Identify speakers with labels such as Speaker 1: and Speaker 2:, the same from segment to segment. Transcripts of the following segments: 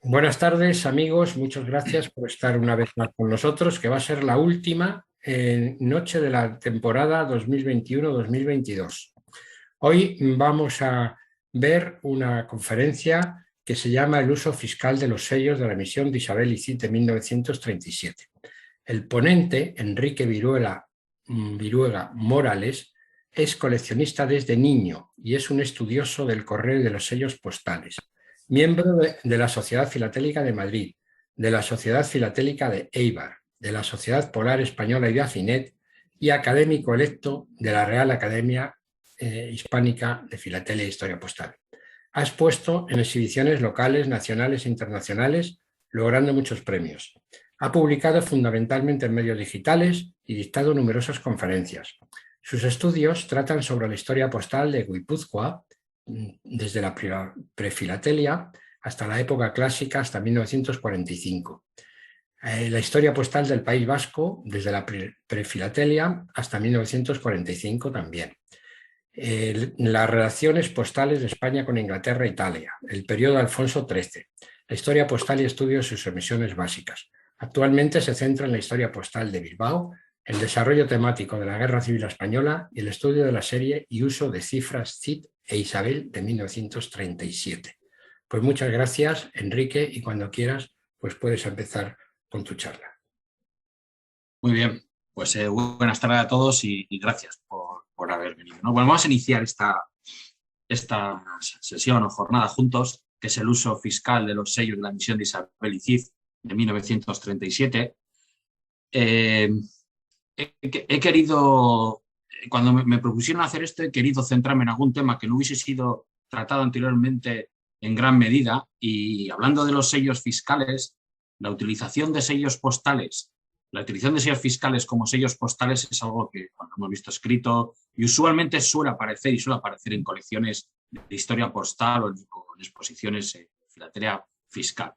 Speaker 1: Buenas tardes, amigos. Muchas gracias por estar una vez más con nosotros, que va a ser la última noche de la temporada 2021-2022. Hoy vamos a ver una conferencia que se llama El uso fiscal de los sellos de la emisión de Isabel y Cid de 1937. El ponente, Enrique Viruega Morales, es coleccionista desde niño y es un estudioso del correo y de los sellos postales. Miembro de la Sociedad Filatélica de Madrid, de la Sociedad Filatélica de Eibar, de la Sociedad Polar Española y de Acinet, y académico electo de la Real Academia Hispánica de Filatelia e Historia Postal. Ha expuesto en exhibiciones locales, nacionales e internacionales, logrando muchos premios. Ha publicado fundamentalmente en medios digitales y dictado numerosas conferencias. Sus estudios tratan sobre la historia postal de Guipúzcoa, desde la prefilatelia hasta la época clásica, hasta 1945. La historia postal del País Vasco, desde la prefilatelia hasta 1945 también. Las relaciones postales de España con Inglaterra e Italia, el periodo Alfonso XIII, la historia postal y estudios de sus emisiones básicas. Actualmente se centra en la historia postal de Bilbao, el desarrollo temático de la Guerra Civil Española y el estudio de la serie y uso de cifras Cid e Isabel de 1937. Pues muchas gracias, Enrique, y cuando quieras, pues puedes empezar con tu charla.
Speaker 2: Muy bien, pues buenas tardes a todos y gracias por haber venido, ¿no? Bueno, vamos a iniciar esta sesión o jornada juntos, que es el uso fiscal de los sellos de la emisión de Isabel y Cid de 1937. He querido, cuando me propusieron hacer esto, he querido centrarme en algún tema que no hubiese sido tratado anteriormente en gran medida, y hablando de los sellos fiscales, la utilización de sellos postales. La utilización de sellos fiscales como sellos postales es algo que hemos visto escrito y usualmente suele aparecer en colecciones de historia postal o en exposiciones de filatelia fiscal.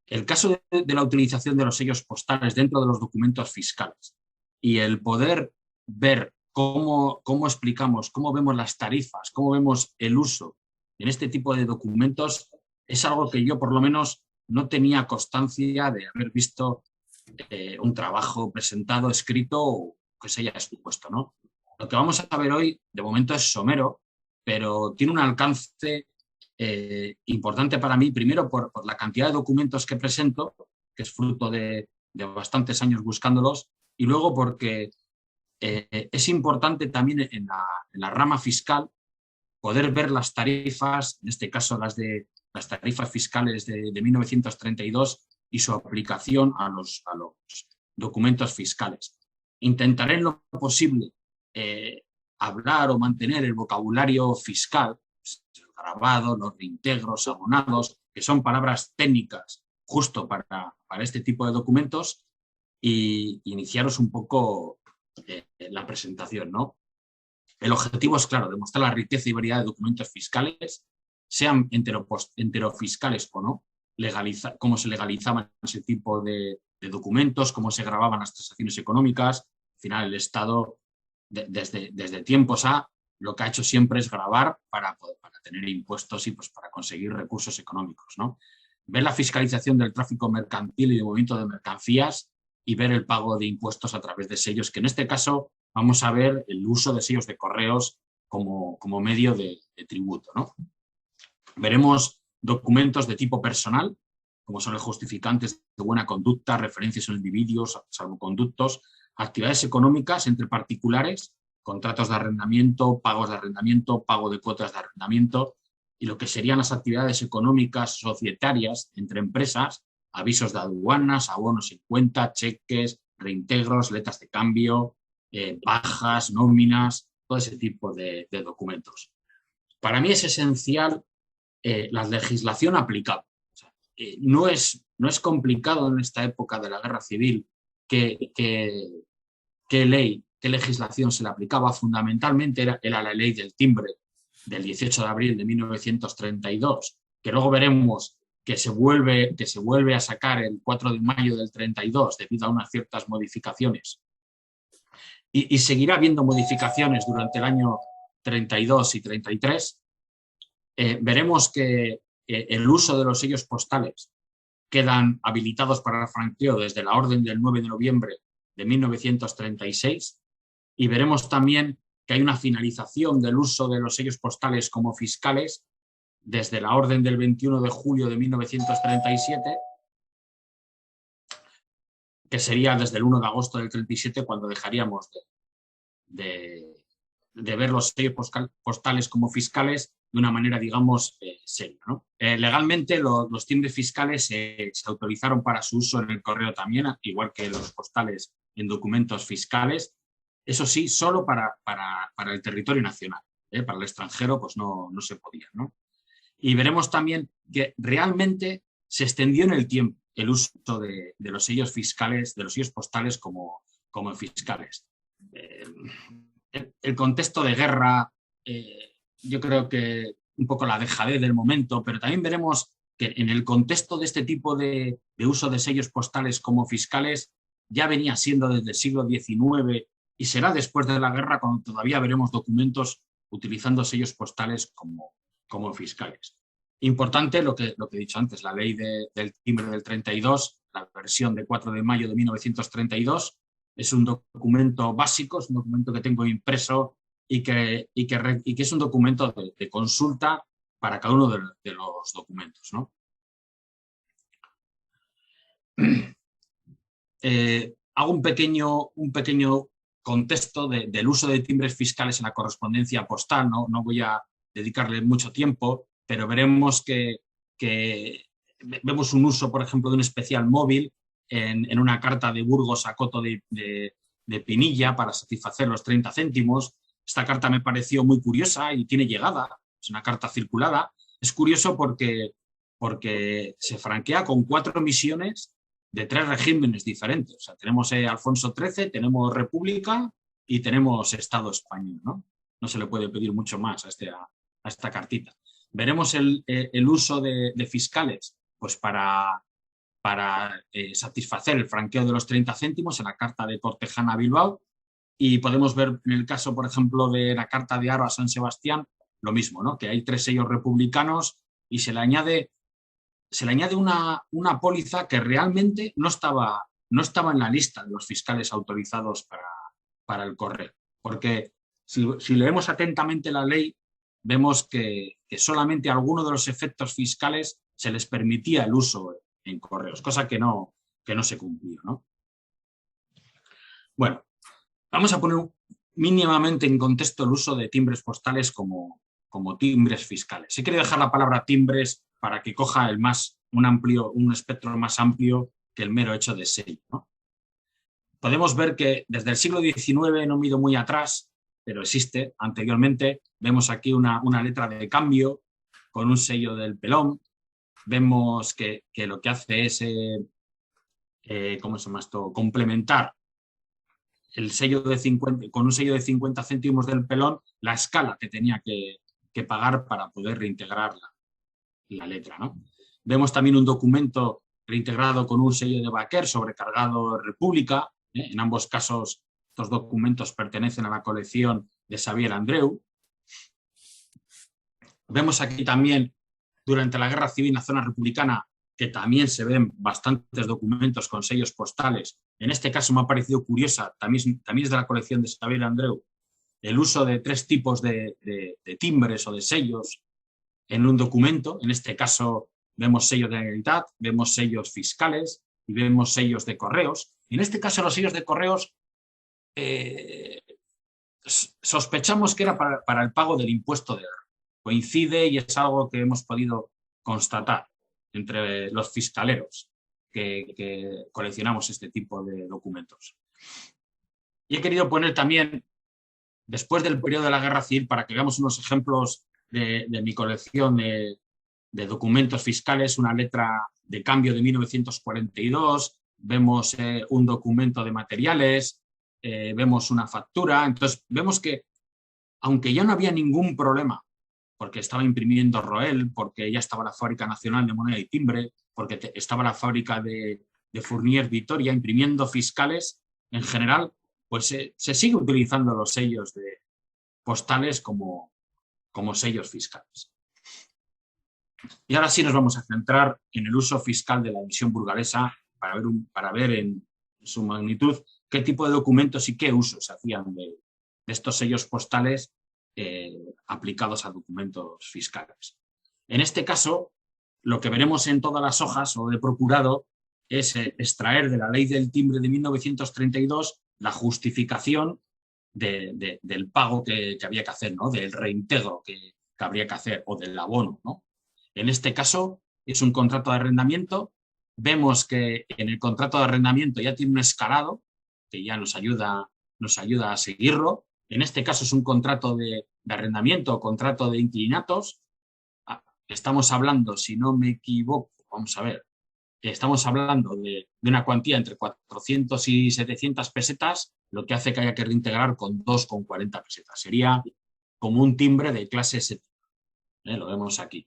Speaker 2: El caso de la utilización de los sellos postales dentro de los documentos fiscales y el poder ver cómo explicamos, cómo vemos las tarifas, cómo vemos el uso en este tipo de documentos es algo que yo por lo menos no tenía constancia de haber visto un trabajo presentado, escrito o que se haya expuesto, ¿no? Lo que vamos a ver hoy, de momento, es somero, pero tiene un alcance importante para mí, primero por la cantidad de documentos que presento, que es fruto de bastantes años buscándolos, y luego porque es importante también en la rama fiscal poder ver las tarifas, en este caso las tarifas fiscales de 1932 y su aplicación a los documentos fiscales. Intentaré en lo posible hablar o mantener el vocabulario fiscal, el grabado, los reintegros, abonados, que son palabras técnicas justo para este tipo de documentos, y iniciaros un poco la presentación, ¿no? El objetivo es, claro, demostrar la riqueza y variedad de documentos fiscales, sean enterofiscales o no, cómo se legalizaban ese tipo de documentos, cómo se grababan las transacciones económicas. Al final, el Estado, desde tiempos lo que ha hecho siempre es grabar para tener impuestos y pues para conseguir recursos económicos, ¿no? Ver la fiscalización del tráfico mercantil y de movimiento de mercancías y ver el pago de impuestos a través de sellos, que en este caso vamos a ver el uso de sellos de correos como medio de tributo, ¿no? Veremos documentos de tipo personal, como son los justificantes de buena conducta, referencias en individuos, salvoconductos, actividades económicas entre particulares, contratos de arrendamiento, pagos de arrendamiento, pago de cuotas de arrendamiento, y lo que serían las actividades económicas societarias entre empresas, avisos de aduanas, abonos en cuenta, cheques, reintegros, letras de cambio, bajas, nóminas, todo ese tipo de documentos. Para mí es esencial la legislación aplicable. O sea, no es complicado en esta época de la guerra civil qué legislación se le aplicaba. Fundamentalmente era la ley del timbre del 18 de abril de 1932, que luego veremos que se vuelve a sacar el 4 de mayo del 32 debido a unas ciertas modificaciones. Y seguirá habiendo modificaciones durante el año 32 y 33. Veremos que el uso de los sellos postales quedan habilitados para el franqueo desde la orden del 9 de noviembre de 1936 y veremos también que hay una finalización del uso de los sellos postales como fiscales desde la orden del 21 de julio de 1937, que sería desde el 1 de agosto del 37 cuando dejaríamos de ver los sellos postales como fiscales de una manera, digamos, seria, ¿no? Legalmente los timbres fiscales se autorizaron para su uso en el correo también, igual que los postales en documentos fiscales. Eso sí, solo para el territorio nacional. Para el extranjero pues no se podía, ¿no? Y veremos también que realmente se extendió en el tiempo el uso de los sellos fiscales, de los sellos postales como fiscales. El contexto de guerra, yo creo que un poco la dejadez del momento, pero también veremos que en el contexto de este tipo de uso de sellos postales como fiscales ya venía siendo desde el siglo XIX y será después de la guerra cuando todavía veremos documentos utilizando sellos postales como fiscales. Importante lo que he dicho antes, la ley del timbre del 32, la versión de 4 de mayo de 1932, es un documento básico, es un documento que tengo impreso y que es un documento de consulta para cada uno de los documentos, ¿no? Hago un pequeño contexto del uso de timbres fiscales en la correspondencia postal, no voy a dedicarle mucho tiempo, pero veremos que vemos un uso, por ejemplo, de un especial móvil en una carta de Burgos a Coto de Pinilla para satisfacer los 30 céntimos. Esta carta me pareció muy curiosa y tiene llegada, es una carta circulada. Es curioso porque se franquea con 4 emisiones de 3 regímenes diferentes. O sea, tenemos Alfonso XIII, tenemos República y tenemos Estado español, ¿no? No se le puede pedir mucho más a esta cartita. Veremos el uso de fiscales pues para satisfacer el franqueo de los 30 céntimos en la carta de Cortejana a Bilbao, y podemos ver en el caso, por ejemplo, de la carta de Haro a San Sebastián, lo mismo, ¿no? Que hay 3 sellos republicanos y se le añade una póliza que realmente no estaba en la lista de los fiscales autorizados para el correo. Porque si leemos atentamente la ley, vemos que solamente a alguno de los efectos fiscales se les permitía el uso en correos, cosa que no se cumplió, ¿no? Bueno, vamos a poner mínimamente en contexto el uso de timbres postales como timbres fiscales. He querido dejar la palabra timbres para que coja un espectro más amplio que el mero hecho de sello, ¿no? Podemos ver que desde el siglo XIX, no mido muy atrás, pero existe anteriormente, vemos aquí una letra de cambio con un sello del pelón. Vemos que lo que hace es, ¿cómo se llama esto?, complementar el sello con un sello de 50 céntimos del pelón, la escala que tenía que pagar para poder reintegrar la letra, ¿no? Vemos también un documento reintegrado con un sello de Baquer sobrecargado República. En ambos casos, estos documentos pertenecen a la colección de Xavier Andreu. Vemos aquí también, durante la Guerra Civil en la zona republicana, que también se ven bastantes documentos con sellos postales. En este caso me ha parecido curiosa, también es de la colección de Xavier Andreu, el uso de 3 tipos de timbres o de sellos en un documento. En este caso vemos sellos de Generalitat, vemos sellos fiscales y vemos sellos de correos. En este caso los sellos de correos sospechamos que era para el pago del impuesto de guerra. Coincide y es algo que hemos podido constatar entre los fiscaleros que coleccionamos este tipo de documentos. Y he querido poner también, después del periodo de la Guerra Civil, para que veamos unos ejemplos de mi colección de documentos fiscales, una letra de cambio de 1942, vemos un documento de materiales, vemos una factura. Entonces vemos que, aunque ya no había ningún problema, porque estaba imprimiendo Roel, porque ya estaba la Fábrica Nacional de Moneda y Timbre, porque estaba la fábrica de Fournier Vitoria imprimiendo fiscales, en general, pues se sigue utilizando los sellos postales como sellos fiscales. Y ahora sí nos vamos a centrar en el uso fiscal de la emisión burgalesa para ver en su magnitud qué tipo de documentos y qué usos se hacían de estos sellos postales aplicados a documentos fiscales. En este caso, lo que veremos en todas las hojas o de procurado es extraer de la ley del timbre de 1932 la justificación del pago que había que hacer, ¿no? Del reintegro que habría que hacer o del abono, ¿no? En este caso es un contrato de arrendamiento. Vemos que en el contrato de arrendamiento ya tiene un escalado que ya nos ayuda a seguirlo. En este caso es un contrato de arrendamiento o contrato de inquilinatos. Estamos hablando, si no me equivoco, vamos a ver, estamos hablando de una cuantía entre 400 y 700 pesetas, lo que hace que haya que reintegrar con 2,40 pesetas. Sería como un timbre de clase séptima. Lo vemos aquí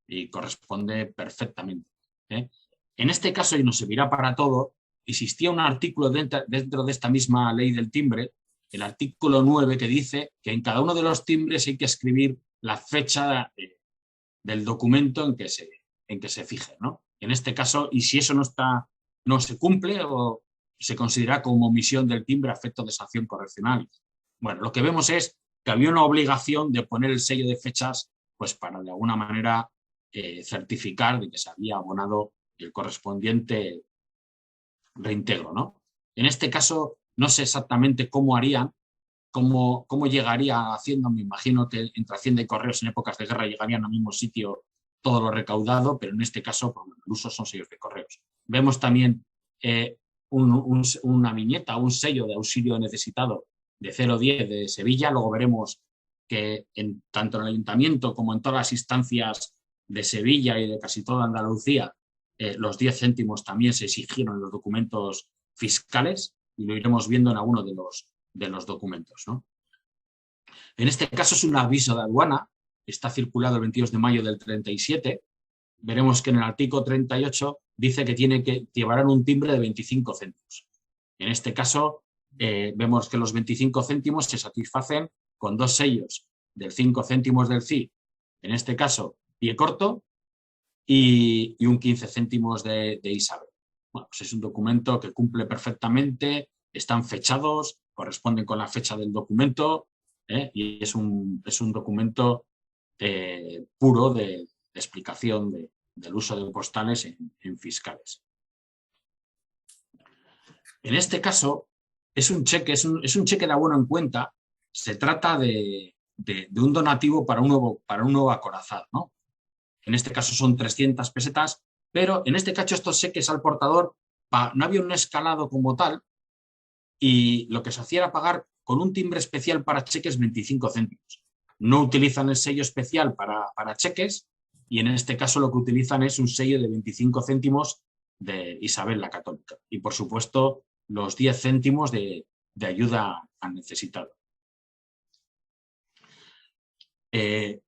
Speaker 2: y corresponde perfectamente. En este caso, y nos servirá para todo, existía un artículo dentro de esta misma ley del timbre, el artículo 9, que dice que en cada uno de los timbres hay que escribir la fecha del documento en que se fije, ¿no? En este caso, y si eso no se cumple o se considera como omisión del timbre a efecto de sanción correccional. Bueno, lo que vemos es que había una obligación de poner el sello de fechas, pues para de alguna manera certificar de que se había abonado el correspondiente reintegro, ¿no? En este caso, no sé exactamente cómo harían, cómo llegaría Hacienda. Me imagino que entre Hacienda y Correos en épocas de guerra llegarían al mismo sitio todo lo recaudado, pero en este caso, por el uso son sellos de Correos. Vemos también una viñeta, un sello de auxilio necesitado de 010 de Sevilla. Luego veremos que tanto en el Ayuntamiento como en todas las instancias de Sevilla y de casi toda Andalucía, los 10 céntimos también se exigieron en los documentos fiscales, y lo iremos viendo en alguno de los documentos, ¿no? En este caso es un aviso de aduana, está circulado el 22 de mayo del 37. Veremos que en el artículo 38 dice que llevarán un timbre de 25 céntimos. En este caso, vemos que los 25 céntimos se satisfacen con dos sellos del 5 céntimos del CI, en este caso pie corto, y un 15 céntimos de Isabel. Bueno, pues es un documento que cumple perfectamente, están fechados, corresponden con la fecha del documento, y es un documento puro de explicación del uso de postales en fiscales. En este caso, es un cheque de abono en cuenta. Se trata de un donativo para un nuevo acorazado, ¿no? En este caso son 300 pesetas, pero en este caso estos cheques al portador no había un escalado como tal, y lo que se hacía era pagar con un timbre especial para cheques 25 céntimos. No utilizan el sello especial para cheques, y en este caso lo que utilizan es un sello de 25 céntimos de Isabel la Católica. Y por supuesto los 10 céntimos de ayuda al necesitado. Quería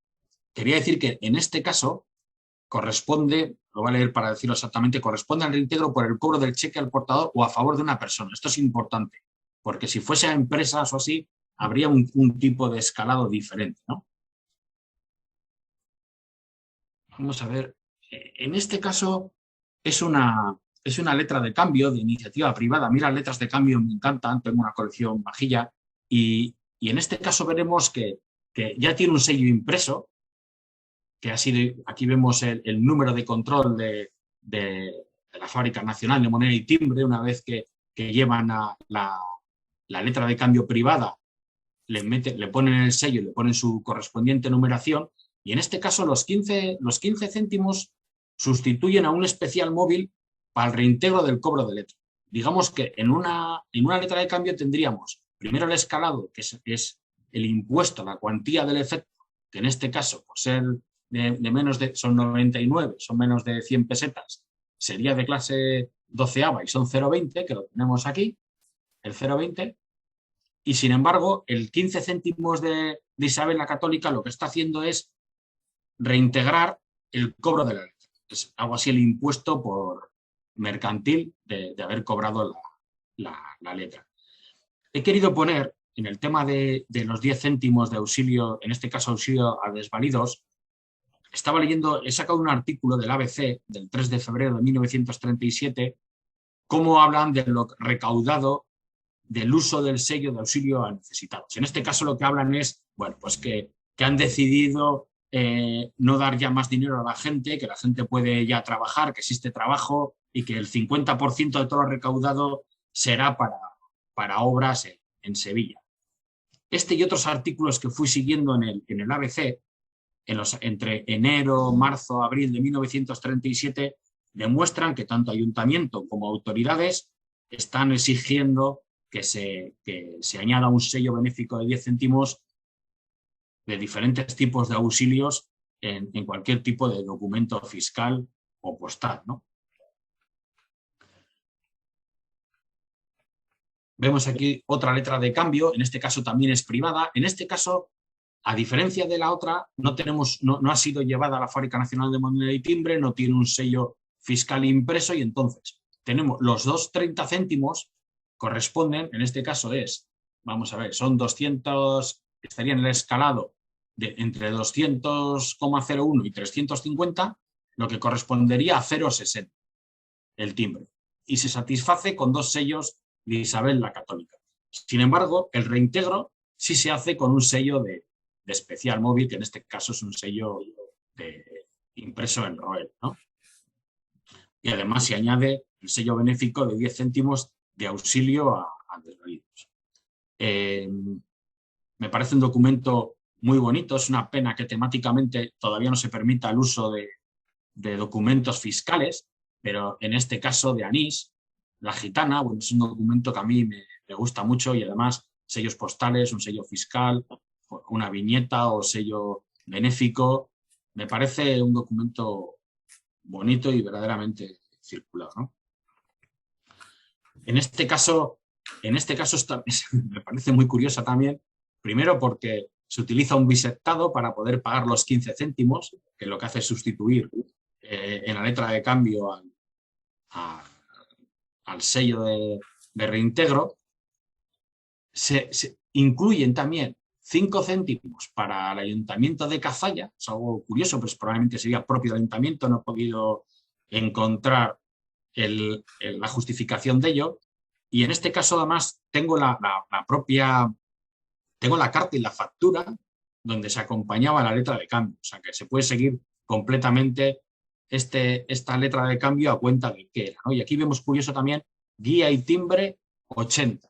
Speaker 2: decir que en este caso corresponde, lo voy a leer para decirlo exactamente, corresponde al reintegro por el cobro del cheque al portador o a favor de una persona. Esto es importante, porque si fuese a empresas o así, habría un tipo de escalado diferente, ¿no? Vamos a ver, en este caso es una letra de cambio de iniciativa privada. A mí las letras de cambio me encantan, tengo una colección vajilla, y en este caso veremos que ya tiene un sello impreso, que ha sido, aquí vemos el número de control de la Fábrica Nacional de Moneda y Timbre. Una vez que llevan a la letra de cambio privada, le ponen el sello, le ponen su correspondiente numeración, y en este caso los 15 céntimos sustituyen a un especial móvil para el reintegro del cobro de letra. Digamos que en una letra de cambio tendríamos primero el escalado, que es el impuesto, la cuantía del efecto, que en este caso, por ser de menos de, son 99, son menos de 100 pesetas, sería de clase 12ª y son 0,20, que lo tenemos aquí, el 0,20, y sin embargo el 15 céntimos de Isabel la Católica lo que está haciendo es reintegrar el cobro de la letra. Es algo así el impuesto por mercantil de haber cobrado la letra. He querido poner en el tema de los 10 céntimos de auxilio, en este caso auxilio a desvalidos, estaba leyendo, he sacado un artículo del ABC del 3 de febrero de 1937, cómo hablan de lo recaudado del uso del sello de auxilio a necesitados. En este caso lo que hablan es, bueno, pues que han decidido no dar ya más dinero a la gente, que la gente puede ya trabajar, que existe trabajo y que el 50% de todo lo recaudado será para obras en Sevilla. Este y otros artículos que fui siguiendo en el ABC, entre enero, marzo, abril de 1937, demuestran que tanto ayuntamiento como autoridades están exigiendo que se añada un sello benéfico de 10 céntimos de diferentes tipos de auxilios en cualquier tipo de documento fiscal o postal, ¿no? Vemos aquí otra letra de cambio, en este caso también es privada. En este caso, a diferencia de la otra, no ha sido llevada a la Fábrica Nacional de Moneda y Timbre, no tiene un sello fiscal impreso y entonces tenemos los 2,30 céntimos corresponden, en este caso vamos a ver, son 200, estaría en el escalado entre 200,01 y 350, lo que correspondería a 0,60 el timbre. Y se satisface con 2 sellos de Isabel la Católica. Sin embargo, el reintegro sí se hace con un sello de especial móvil, que en este caso es un sello impreso en Roel, ¿no? Y además se añade el sello benéfico de 10 céntimos de auxilio a desvalidos. Me parece un documento muy bonito, es una pena que temáticamente todavía no se permita el uso de documentos fiscales, pero en este caso de Anís, la gitana, bueno, es un documento que a mí me gusta mucho y además sellos postales, un sello fiscal, una viñeta o sello benéfico, me parece un documento bonito y verdaderamente circular, ¿no? En este caso me parece muy curiosa también, primero porque se utiliza un bisectado para poder pagar los 15 céntimos, que lo que hace es sustituir en la letra de cambio al sello de reintegro. Se incluyen también 5 céntimos para el Ayuntamiento de Cazalla, es algo curioso, pues probablemente sería propio del Ayuntamiento, no he podido encontrar la justificación de ello, y en este caso además tengo tengo la carta y la factura donde se acompañaba la letra de cambio, o sea que se puede seguir completamente esta letra de cambio a cuenta de qué era, ¿no? Y aquí vemos curioso también, guía y timbre 80.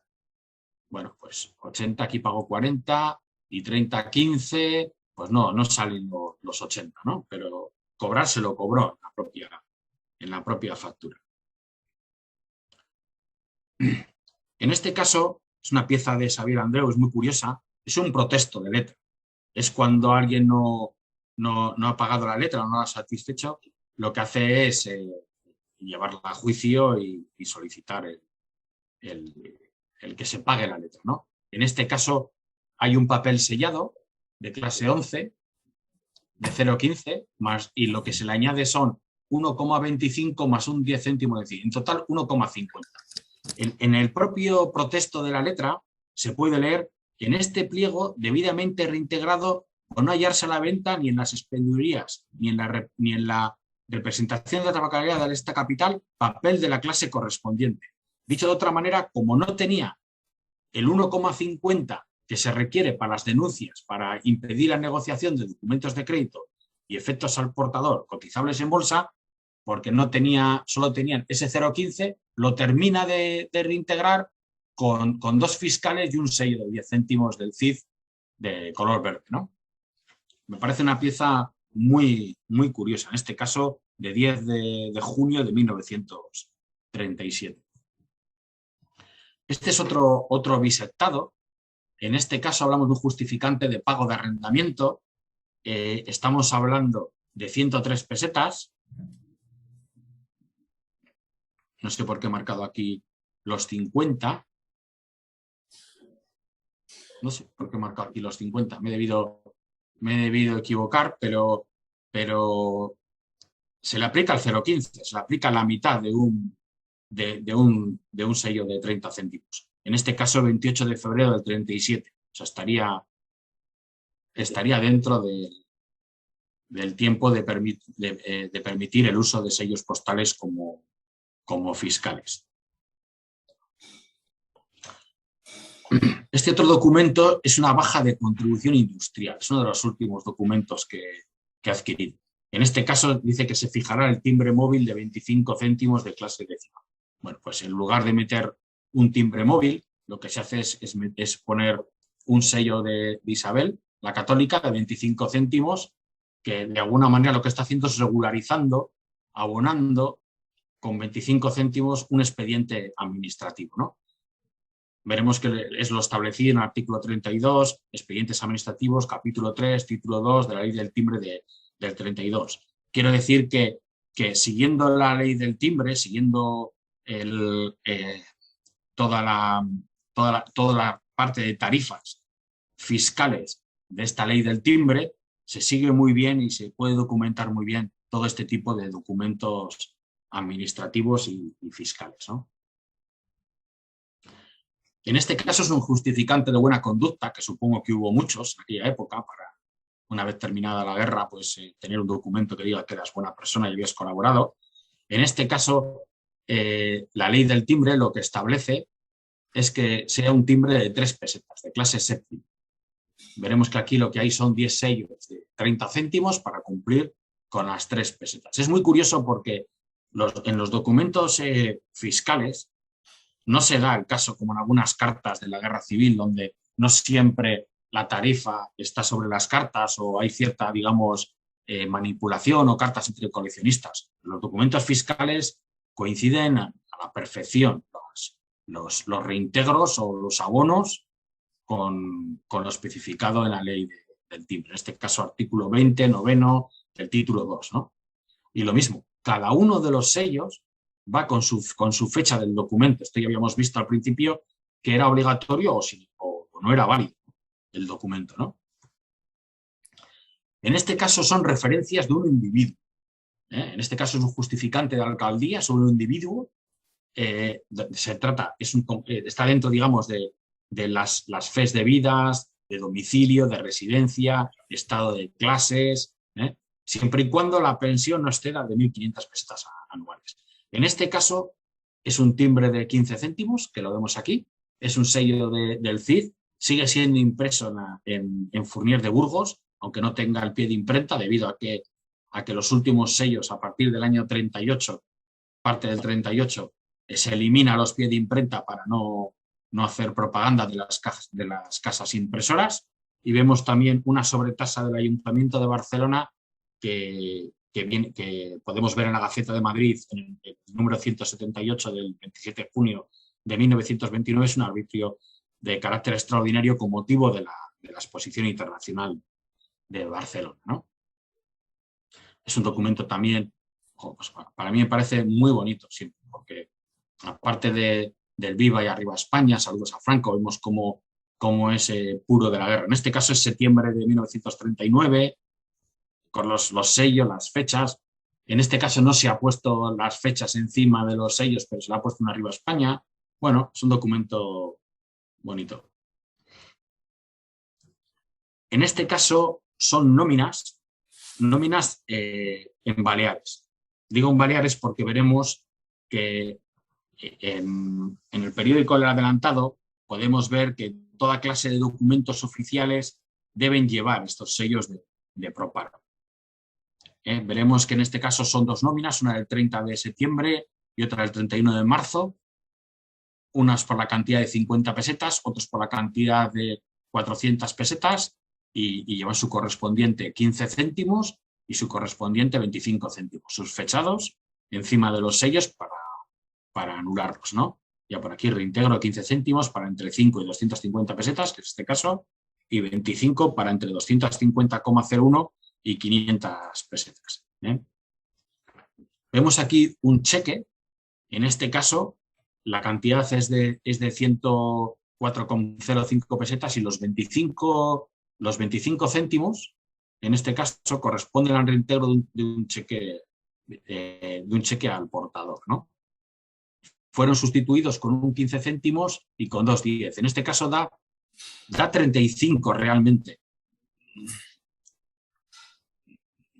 Speaker 2: Bueno, pues 80 aquí pago 40 y 30 15, pues no salen los 80, ¿no? Pero cobrar se lo cobró en la propia factura. En este caso, es una pieza de Xavier Andreu, es muy curiosa, es un protesto de letra. Es cuando alguien no ha pagado la letra o no la ha satisfecho, lo que hace es llevarla a juicio y solicitar el que se pague la letra, ¿no? En este caso hay un papel sellado de clase 11 de 0,15 más, y lo que se le añade son 1,25 más un 10 céntimos de 100, en total 1,50. En el propio protesto de la letra se puede leer que en este pliego debidamente reintegrado o no hallarse a la venta ni en las expendidurías ni en la representación de la tabacalera de esta capital papel de la clase correspondiente. Dicho de otra manera, como no tenía el 1,50 que se requiere para las denuncias para impedir la negociación de documentos de crédito y efectos al portador cotizables en bolsa, porque solo tenían ese 0,15, lo termina de reintegrar con 2 fiscales y un sello de 10 céntimos del CIF de color verde, ¿no? Me parece una pieza muy, muy curiosa, en este caso de 10 de junio de 1937. Este es otro bisectado. En este caso hablamos de un justificante de pago de arrendamiento. Estamos hablando de 103 pesetas. No sé por qué he marcado aquí los 50. No sé por qué he marcado aquí los 50. Me he debido equivocar, pero se le aplica el 0,15. Se le aplica la mitad de un sello de 30 céntimos. En este caso, el 28 de febrero del 37. O sea, estaría dentro del tiempo de permitir el uso de sellos postales como fiscales. Este otro documento es una baja de contribución industrial, es uno de los últimos documentos que he adquirido. En este caso dice que se fijará el timbre móvil de 25 céntimos de clase décima. Bueno, pues en lugar de meter un timbre móvil, lo que se hace es poner un sello de Isabel, la católica, de 25 céntimos, que de alguna manera lo que está haciendo es regularizando, abonando con 25 céntimos un expediente administrativo, ¿no? Veremos que es lo establecido en el artículo 32, expedientes administrativos, capítulo 3, título 2 de la ley del timbre del 32. Quiero decir que siguiendo la ley del timbre, siguiendo toda la parte de tarifas fiscales de esta ley del timbre, se sigue muy bien y se puede documentar muy bien todo este tipo de documentos administrativos y fiscales, ¿no? En este caso es un justificante de buena conducta, que supongo que hubo muchos en aquella época, para una vez terminada la guerra, pues tener un documento que diga que eras buena persona y habías colaborado. En este caso, la ley del timbre lo que establece es que sea un timbre de 3 pesetas, de clase séptima. Veremos que aquí lo que hay son 10 sellos de 30 céntimos para cumplir con las 3 pesetas. Es muy curioso porque en los documentos fiscales no se da el caso como en algunas cartas de la guerra civil, donde no siempre la tarifa está sobre las cartas o hay cierta, digamos, manipulación o cartas entre coleccionistas. Los documentos fiscales coinciden a la perfección, los reintegros o los abonos con lo especificado en la ley del timbre. En este caso, artículo 20, noveno, del título 2, ¿no? Y lo mismo, cada uno de los sellos va con su fecha del documento. Esto ya habíamos visto al principio que era obligatorio o no era válido el documento, ¿no? En este caso son referencias de un individuo. En este caso es un justificante de la alcaldía sobre un individuo. Se trata, está dentro, digamos, de las fes debidas, de domicilio, de residencia, estado de clases, siempre y cuando la pensión no exceda de 1.500 pesetas anuales. En este caso es un timbre de 15 céntimos, que lo vemos aquí, es un sello del CID, sigue siendo impreso en Fournier de Burgos, aunque no tenga el pie de imprenta, debido a que los últimos sellos a partir del año 38, parte del 38, se elimina los pies de imprenta para no hacer propaganda de las casas impresoras. Y vemos también una sobretasa del Ayuntamiento de Barcelona que podemos ver en la Gaceta de Madrid, en el número 178 del 27 de junio de 1929, es un arbitrio de carácter extraordinario con motivo de la Exposición Internacional de Barcelona, ¿no? Es un documento también, pues para mí me parece muy bonito siempre, porque aparte del Viva y Arriba España, saludos a Franco, vemos cómo es puro de la guerra. En este caso es septiembre de 1939, con los sellos, las fechas. En este caso no se ha puesto las fechas encima de los sellos, pero se le ha puesto un Arriba España. Bueno, es un documento bonito. En este caso son nóminas en Baleares. Digo en Baleares porque veremos que en el periódico El Adelantado podemos ver que toda clase de documentos oficiales deben llevar estos sellos de Proparo. Veremos que en este caso son 2 nóminas, una del 30 de septiembre y otra del 31 de marzo, unas por la cantidad de 50 pesetas, otros por la cantidad de 400 pesetas y llevan su correspondiente 15 céntimos y su correspondiente 25 céntimos, sus fechados encima de los sellos para anularlos, ¿no? Ya por aquí reintegro 15 céntimos para entre 5 y 250 pesetas, que es este caso, y 25 para entre 250,01 y 500 pesetas. Vemos aquí un cheque, en este caso la cantidad es de 104,05 pesetas y los 25 céntimos, en este caso, corresponden al reintegro de un cheque al portador, ¿no? Fueron sustituidos con un 15 céntimos y con 2,10. En este caso da 35 realmente.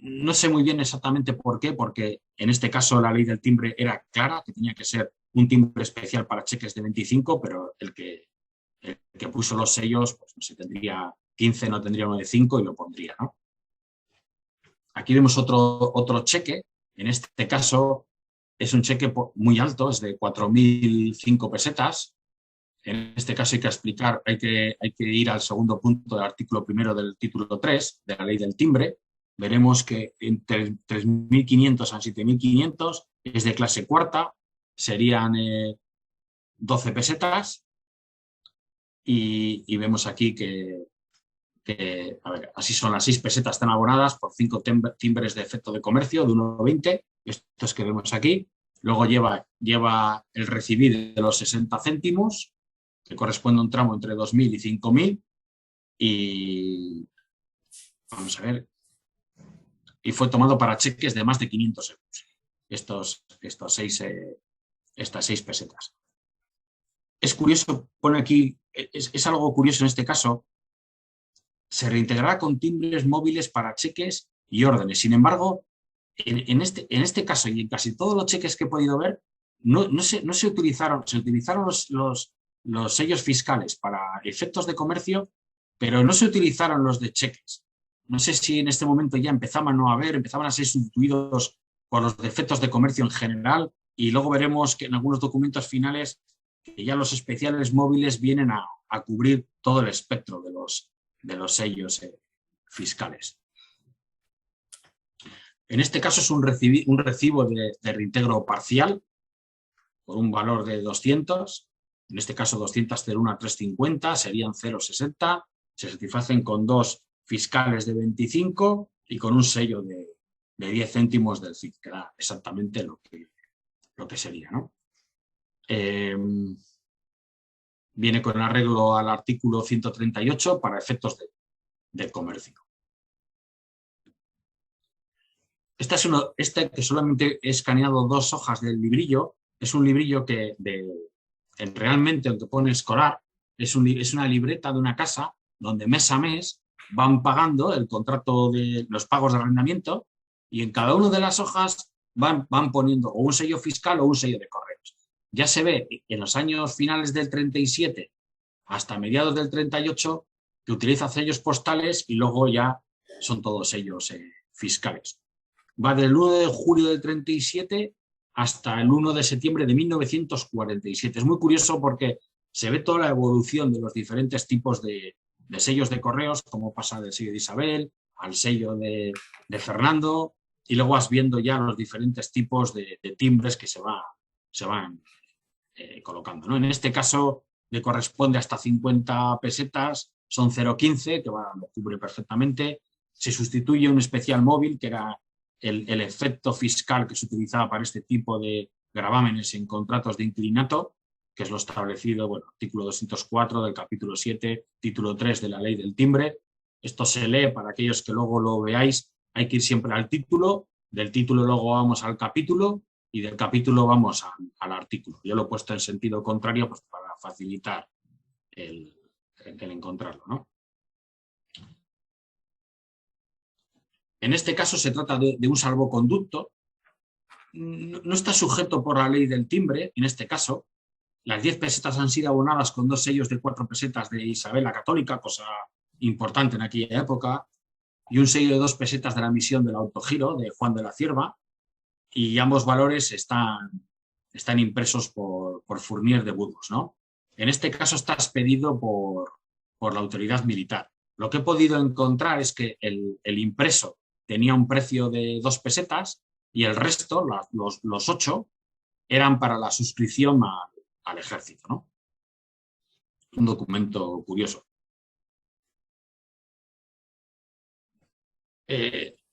Speaker 2: No sé muy bien exactamente por qué, porque en este caso la ley del timbre era clara, que tenía que ser un timbre especial para cheques de 25, pero el que puso los sellos, pues no sé, tendría 15, no tendría uno de 5 y lo pondría, ¿no? Aquí vemos otro cheque, en este caso es un cheque muy alto, es de 4.005 pesetas. En este caso hay que explicar, hay que ir al segundo punto del artículo primero del título 3 de la ley del timbre. Veremos que entre 3.500 a 7.500 es de clase cuarta, serían 12 pesetas. Y vemos aquí a ver, así son las 6 pesetas, están abonadas por 5 timbres de efecto de comercio de 1,20, estos que vemos aquí. Luego lleva el recibir de los 60 céntimos, que corresponde a un tramo entre 2.000 y 5.000. Y vamos a ver, y fue tomado para cheques de más de 500 euros, estas 6 pesetas. Es curioso, pone aquí, es algo curioso en este caso, se reintegrará con timbres móviles para cheques y órdenes. Sin embargo, en este caso y en casi todos los cheques que he podido ver, no se utilizaron los sellos fiscales para efectos de comercio, pero no se utilizaron los de cheques. No sé si en este momento ya empezaban a ser sustituidos por los de efectos de comercio en general, y luego veremos que en algunos documentos finales que ya los especiales móviles vienen a cubrir todo el espectro de los sellos fiscales. En este caso es un recibo de reintegro parcial por un valor de 200, en este caso 200 0,1 a 3,50, serían 0,60, se satisfacen con 2 fiscales de 25 y con un sello de 10 céntimos del CIF, que da exactamente lo que sería, ¿no? Viene con arreglo al artículo 138 para efectos de comercio. Este que solamente he escaneado 2 hojas del librillo, es un librillo que realmente el que pone escolar es una libreta de una casa donde mes a mes van pagando el contrato de los pagos de arrendamiento, y en cada una de las hojas van poniendo o un sello fiscal o un sello de correos. Ya se ve en los años finales del 37 hasta mediados del 38 que utiliza sellos postales y luego ya son todos sellos fiscales. Va del 1 de julio del 37 hasta el 1 de septiembre de 1947. Es muy curioso porque se ve toda la evolución de los diferentes tipos de sellos de correos, como pasa del sello de Isabel al sello de Fernando, y luego vas viendo ya los diferentes tipos de timbres que se van colocando, ¿no? En este caso le corresponde hasta 50 pesetas, son 0,15, que lo cubre perfectamente. Se sustituye un especial móvil, que era el efecto fiscal que se utilizaba para este tipo de gravámenes en contratos de inquilinato, que es lo establecido, artículo 204 del capítulo 7, título 3 de la ley del timbre. Esto se lee para aquellos que luego lo veáis, hay que ir siempre al título, del título luego vamos al capítulo y del capítulo vamos al artículo. Yo lo he puesto en sentido contrario pues, para facilitar el encontrarlo, ¿no? En este caso se trata de un salvoconducto, no está sujeto por la ley del timbre, en este caso. Las 10 pesetas han sido abonadas con 2 sellos de 4 pesetas de Isabel la Católica, cosa importante en aquella época, y un sello de 2 pesetas de la misión del autogiro de Juan de la Cierva, y ambos valores están impresos por Fournier de Burgos, ¿no? En este caso está expedido por la autoridad militar. Lo que he podido encontrar es que el impreso tenía un precio de 2 pesetas y el resto, los 8, eran para la suscripción al ejército, ¿no? Un documento curioso.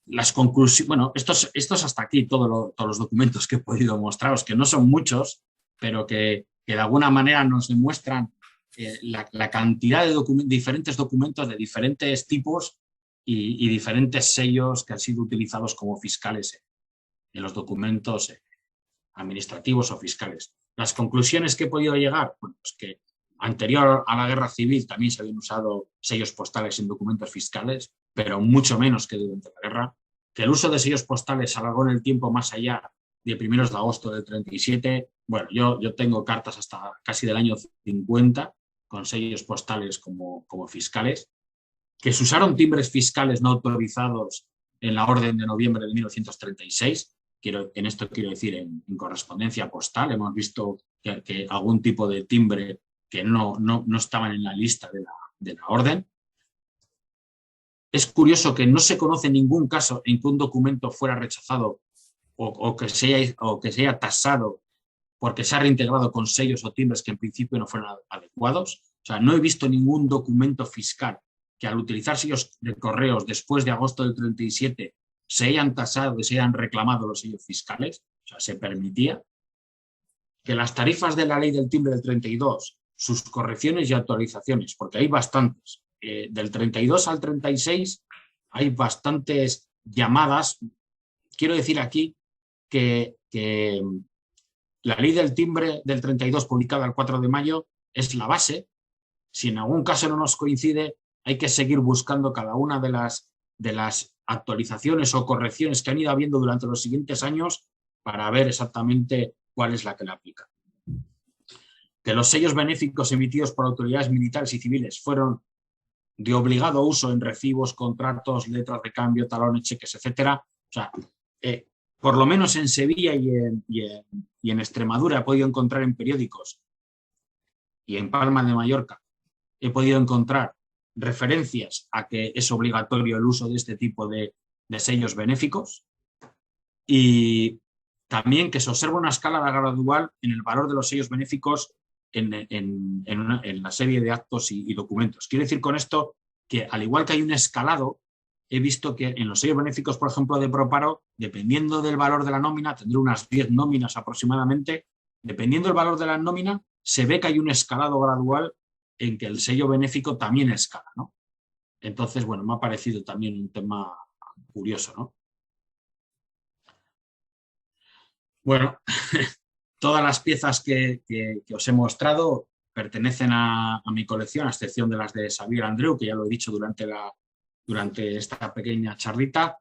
Speaker 2: Las conclusiones, bueno, estos hasta aquí todos los documentos que he podido mostraros, que no son muchos, pero que de alguna manera nos demuestran la cantidad de diferentes documentos de diferentes tipos y diferentes sellos que han sido utilizados como fiscales en los documentos administrativos o fiscales. Las conclusiones que he podido llegar, bueno, pues que anterior a la guerra civil también se habían usado sellos postales en documentos fiscales, pero mucho menos que durante la guerra. Que el uso de sellos postales se alargó en el tiempo más allá de primeros de agosto del 37. Bueno, yo tengo cartas hasta casi del año 50 con sellos postales como fiscales. Que se usaron timbres fiscales no autorizados en la orden de noviembre de 1936. En esto quiero decir en correspondencia postal. Hemos visto que algún tipo de timbre que no estaban en la lista de la orden. Es curioso que no se conoce ningún caso en que un documento fuera rechazado o que se haya tasado porque se ha reintegrado con sellos o timbres que en principio no fueron adecuados. O sea, no he visto ningún documento fiscal que al utilizar sellos de correos después de agosto del 37 se hayan tasado y se hayan reclamado los sellos fiscales. O sea, se permitía. Que las tarifas de la ley del timbre del 32, sus correcciones y actualizaciones, porque hay bastantes, del 32 al 36 hay bastantes llamadas. Quiero decir aquí que la ley del timbre del 32, publicada el 4 de mayo, es la base. Si en algún caso no nos coincide, hay que seguir buscando cada una de las actualizaciones o correcciones que han ido habiendo durante los siguientes años para ver exactamente cuál es la que le aplica. Que los sellos benéficos emitidos por autoridades militares y civiles fueron de obligado uso en recibos, contratos, letras de cambio, talones, cheques, etcétera. O sea, por lo menos en Sevilla y en Extremadura he podido encontrar en periódicos, y en Palma de Mallorca he podido encontrar referencias a que es obligatorio el uso de este tipo de sellos benéficos, y también que se observa una escala gradual en el valor de los sellos benéficos en la serie de actos y documentos. Quiero decir con esto que, al igual que hay un escalado, he visto que en los sellos benéficos, por ejemplo, de Proparo, dependiendo del valor de la nómina, tendré unas 10 nóminas aproximadamente, dependiendo del valor de la nómina, se ve que hay un escalado gradual en que el sello benéfico también escala, ¿no? Entonces, bueno, me ha parecido también un tema curioso, ¿no? Bueno, todas las piezas que os he mostrado pertenecen a mi colección, a excepción de las de Xavier Andreu, que ya lo he dicho durante esta pequeña charlita.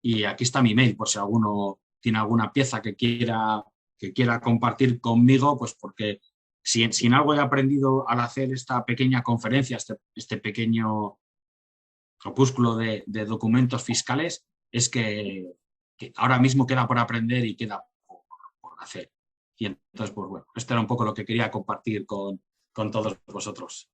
Speaker 2: Y aquí está mi mail, por si alguno tiene alguna pieza que quiera compartir conmigo, pues porque si en algo he aprendido al hacer esta pequeña conferencia, este pequeño opúsculo de documentos fiscales, es que ahora mismo queda por aprender y queda por hacer. Y entonces, pues bueno, esto era un poco lo que quería compartir con todos vosotros.